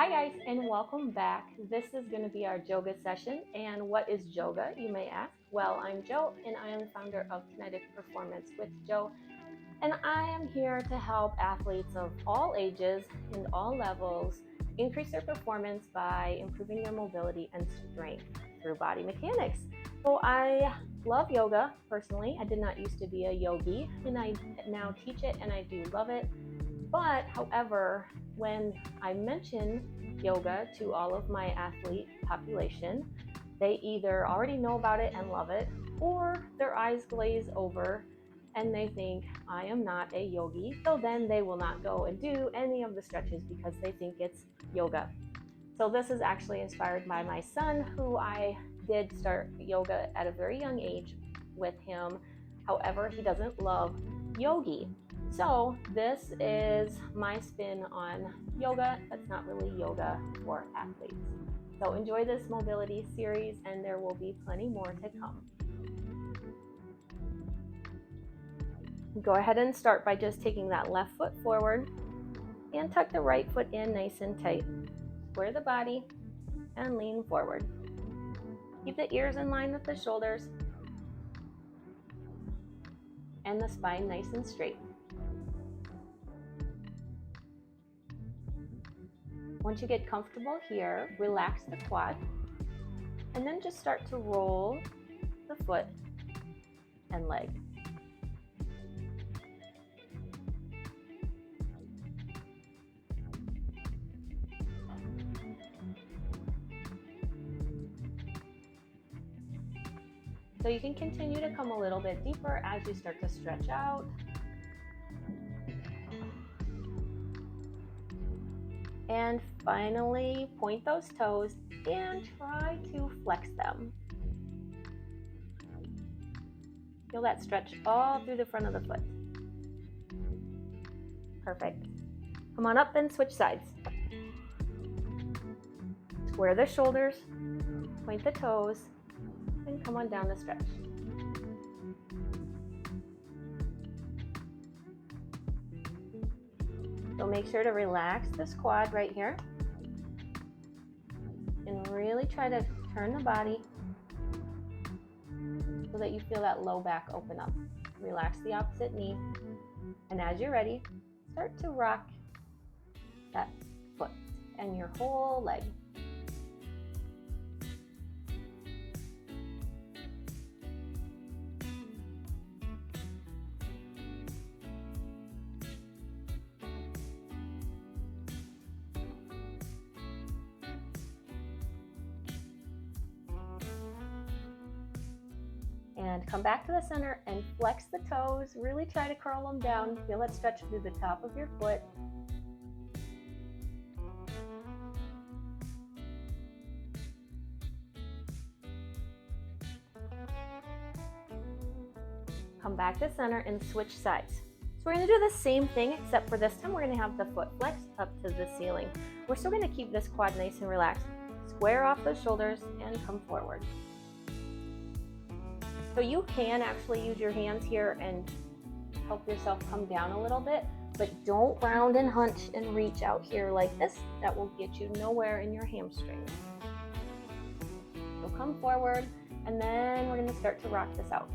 Hi guys, and welcome back. This is going to be our Joga session. And what is Joga, you may ask? Well, I'm Jo, and I am the founder of Kinetic Performance with Jo, and I am here to help athletes of all ages and all levels increase their performance by improving their mobility and strength through body mechanics. So I love yoga personally. I did not used to be a yogi, and I now teach it, and I do love it. But however, when I mention yoga to all of my athlete population, they either already know about it and love it, or their eyes glaze over and they think I am not a yogi. So then they will not go and do any of the stretches because they think it's yoga. So this is actually inspired by my son, who I did start yoga at a very young age with him. However, he doesn't love yogi. So this is my spin on yoga. That's not really yoga for athletes. So enjoy this mobility series, and there will be plenty more to come. Go ahead and start by just taking that left foot forward and tuck the right foot in nice and tight. Square the body and lean forward. Keep the ears in line with the shoulders and the spine nice and straight. Once you get comfortable here, relax the quad and then just start to roll the foot and leg. So you can continue to come a little bit deeper as you start to stretch out. And finally, point those toes and try to flex them. Feel that stretch all through the front of the foot. Perfect. Come on up and switch sides. Square the shoulders, point the toes, and come on down the stretch. So make sure to relax this quad right here and really try to turn the body so that you feel that low back open up. Relax the opposite knee, and as you're ready, start to rock that foot and your whole leg. And come back to the center and flex the toes. Really try to curl them down. Feel it stretch through the top of your foot. Come back to center and switch sides. So we're going to do the same thing, except for this time we're going to have the foot flexed up to the ceiling. We're still going to keep this quad nice and relaxed. Square off the shoulders and come forward. So you can actually use your hands here and help yourself come down a little bit, but don't round and hunch and reach out here like this. That will get you nowhere in your hamstrings. So come forward, and then we're going to start to rock this out.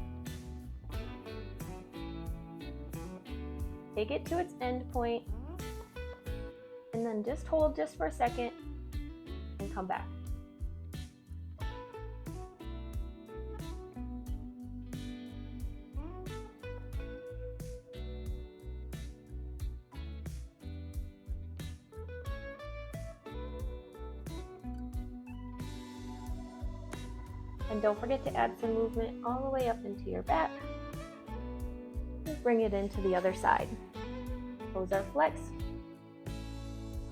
Take it to its end point, and then just hold just for a second and come back. And don't forget to add some movement all the way up into your back. And bring it into the other side. Toes are flexed.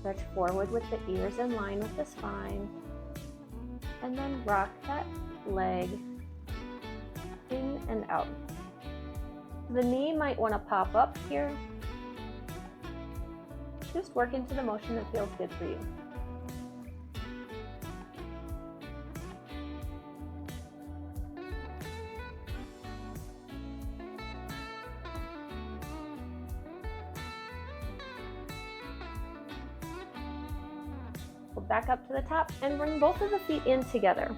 Stretch forward with the ears in line with the spine. And then rock that leg in and out. The knee might want to pop up here. Just work into the motion that feels good for you. Pull back up to the top and bring both of the feet in together.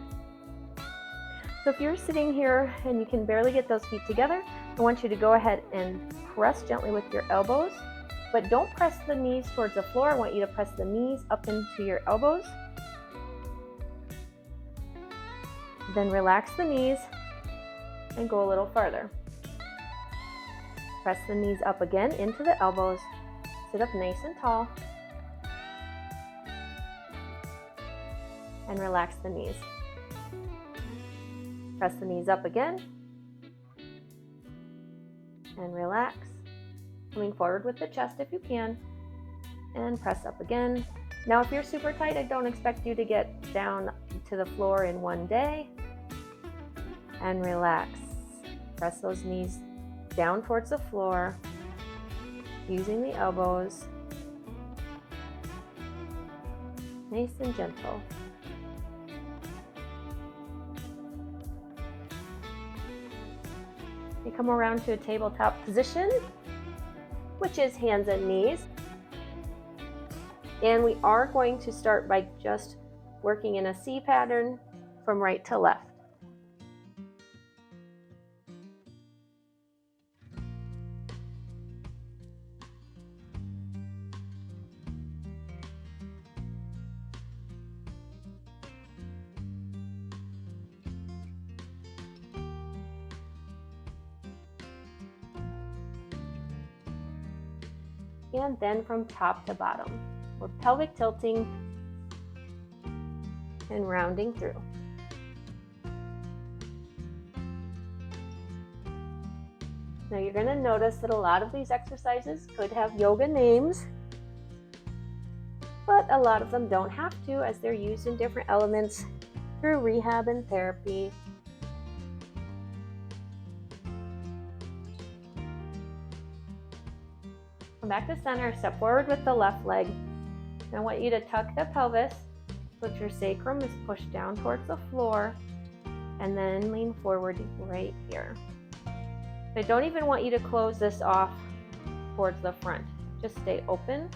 So if you're sitting here and you can barely get those feet together, I want you to go ahead and press gently with your elbows, but don't press the knees towards the floor. I want you to press the knees up into your elbows. Then relax the knees and go a little farther. Press the knees up again into the elbows. Sit up nice and tall. And relax the knees. Press the knees up again. And relax. Coming forward with the chest if you can. And press up again. Now if you're super tight, I don't expect you to get down to the floor in one day. And relax. Press those knees down towards the floor, using the elbows. Nice and gentle. You come around to a tabletop position, which is hands and knees. And we are going to start by just working in a C pattern from right to left. And then from top to bottom. We're pelvic tilting and rounding through. Now you're going to notice that a lot of these exercises could have yoga names, but a lot of them don't have to, as they're used in different elements through rehab and therapy. Come back to center, step forward with the left leg. I want you to tuck the pelvis so that your sacrum is pushed down towards the floor, and then lean forward right here. I don't even want you to close this off towards the front. Just stay open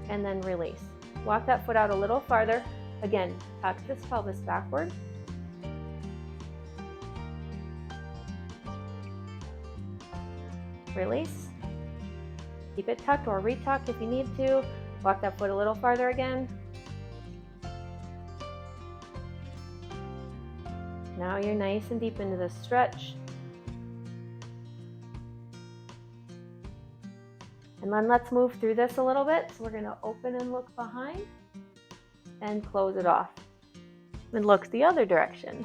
and then release. Walk that foot out a little farther. Again, tuck this pelvis backward. Release. Keep it tucked or retuck if you need to. Walk that foot a little farther again. Now you're nice and deep into the stretch. And then let's move through this a little bit. So we're going to open and look behind and close it off. And look the other direction.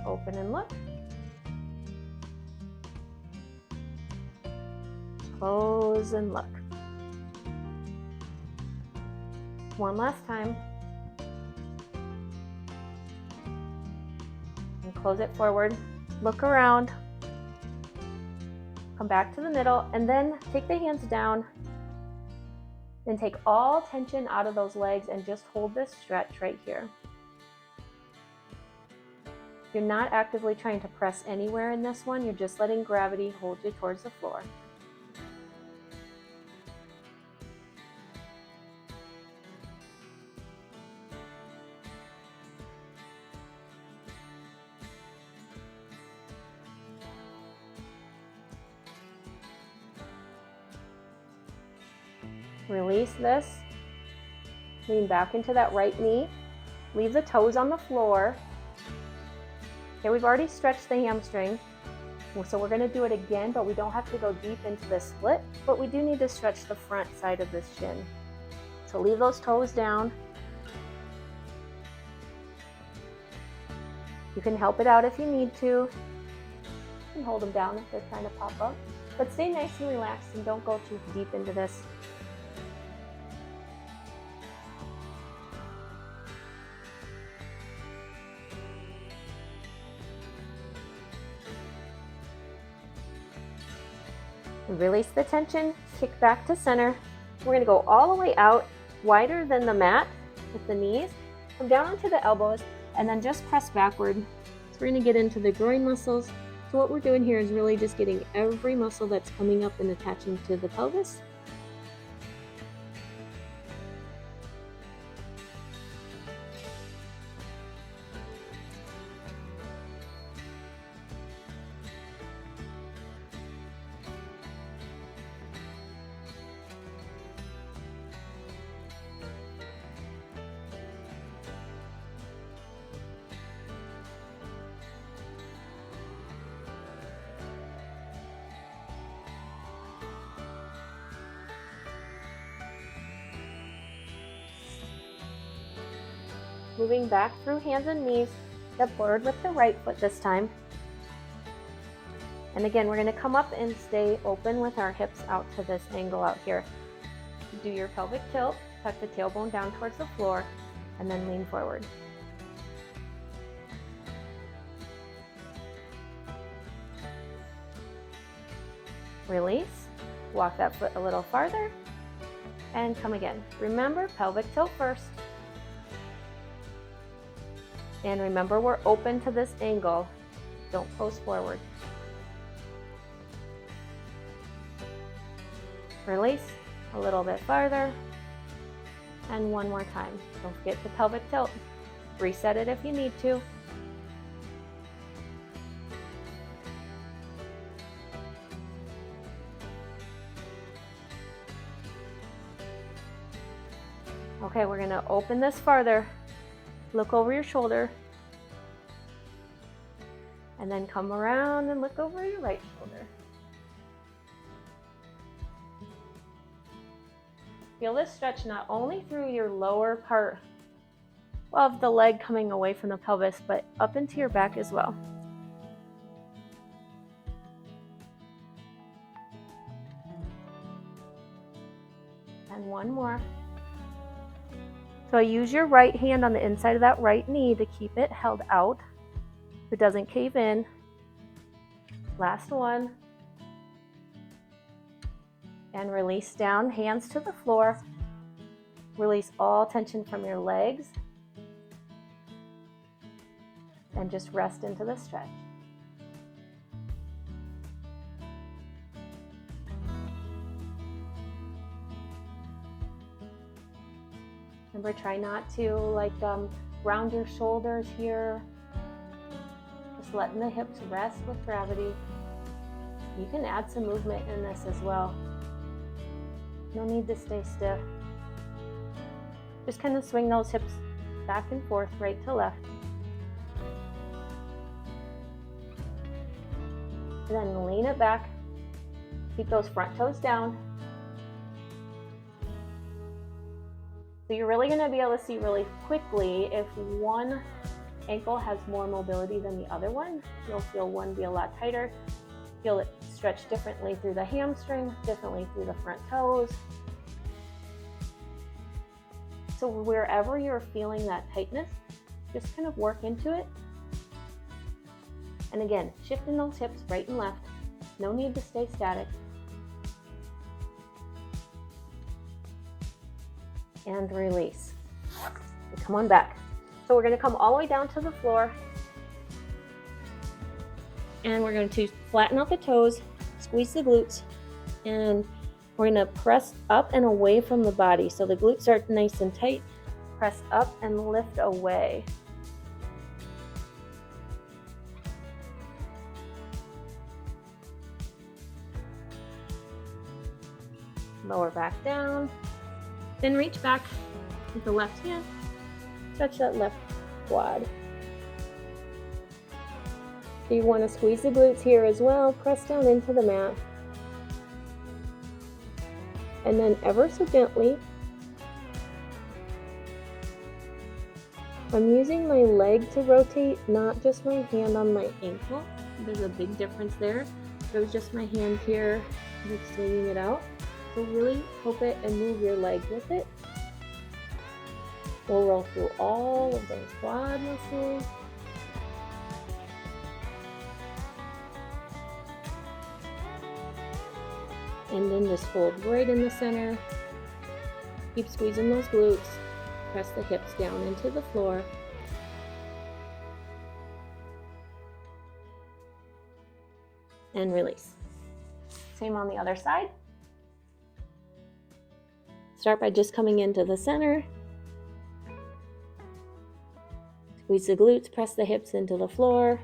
Open and look. Close and look. One last time. And close it forward. Look around. Come back to the middle and then take the hands down. Then take all tension out of those legs and just hold this stretch right here. You're not actively trying to press anywhere in this one. You're just letting gravity hold you towards the floor. Release this. Lean back into that right knee. Leave the toes on the floor. Okay, we've already stretched the hamstring. So we're going to do it again, but we don't have to go deep into the split, but we do need to stretch the front side of this shin. So leave those toes down. You can help it out if you need to. You can hold them down if they're trying to pop up, but stay nice and relaxed and don't go too deep into this. Release the tension, kick back to center. We're going to go all the way out, wider than the mat with the knees. Come down onto the elbows and then just press backward. So we're going to get into the groin muscles. So what we're doing here is really just getting every muscle that's coming up and attaching to the pelvis moving back through hands and knees. Step forward with the right foot this time. And again, we're going to come up and stay open with our hips out to this angle out here. Do your pelvic tilt, tuck the tailbone down towards the floor, and then lean forward. Release, walk that foot a little farther, and come again. Remember, pelvic tilt first. And remember, we're open to this angle. Don't post forward. Release, a little bit farther, and one more time. Don't forget the pelvic tilt. Reset it if you need to. Okay, we're going to open this farther. Look over your shoulder. And then come around and look over your right shoulder. Feel this stretch not only through your lower part of the leg coming away from the pelvis, but up into your back as well. And one more. So use your right hand on the inside of that right knee to keep it held out so it doesn't cave in. Last one. And release down, hands to the floor. Release all tension from your legs. And just rest into the stretch. Remember, try not to round your shoulders here. Just letting the hips rest with gravity. You can add some movement in this as well. No need to stay stiff. Just kind of swing those hips back and forth, right to left. And then lean it back. Keep those front toes down. So you're really going to be able to see really quickly if one ankle has more mobility than the other one. You'll feel one be a lot tighter. Feel it stretch differently through the hamstring, differently through the front toes. So wherever you're feeling that tightness, just kind of work into it. And again, shifting those hips right and left. No need to stay static. And release. And come on back. So we're going to come all the way down to the floor. And we're going to flatten out the toes, squeeze the glutes, and we're going to press up and away from the body. So the glutes are nice and tight. Press up and lift away. Lower back down. Then reach back with the left hand. Stretch that left quad. So you want to squeeze the glutes here as well. Press down into the mat. And then ever so gently, I'm using my leg to rotate, not just my hand on my ankle. There's a big difference there. It was just my hand here, like swinging it out. So really hope it and move your leg with it. We'll roll through all of those quad muscles. And then just hold right in the center. Keep squeezing those glutes. Press the hips down into the floor. And release. Same on the other side. Start by just coming into the center. Squeeze the glutes, press the hips into the floor.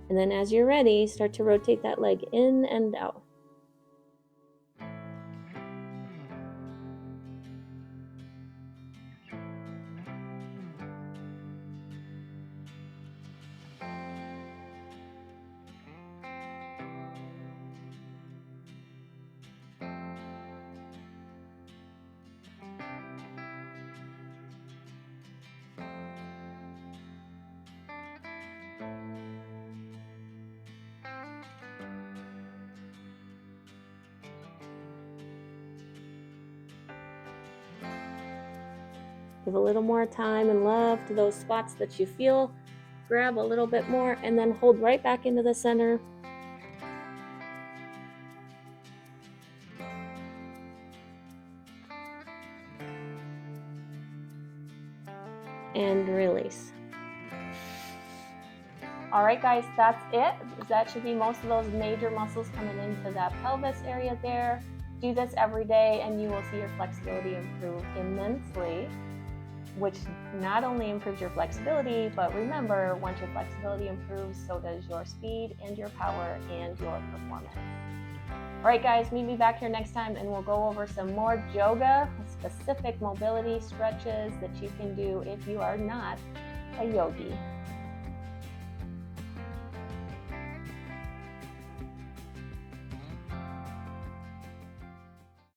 And then as you're ready, start to rotate that leg in and out. Give a little more time and love to those spots that you feel. Grab a little bit more and then hold right back into the center. And release. All right, guys, that's it. That should be most of those major muscles coming into that pelvis area there. Do this every day and you will see your flexibility improve immensely, which not only improves your flexibility, but remember, once your flexibility improves, so does your speed and your power and your performance. All right, guys, meet me back here next time and we'll go over some more yoga, specific mobility stretches that you can do if you are not a yogi.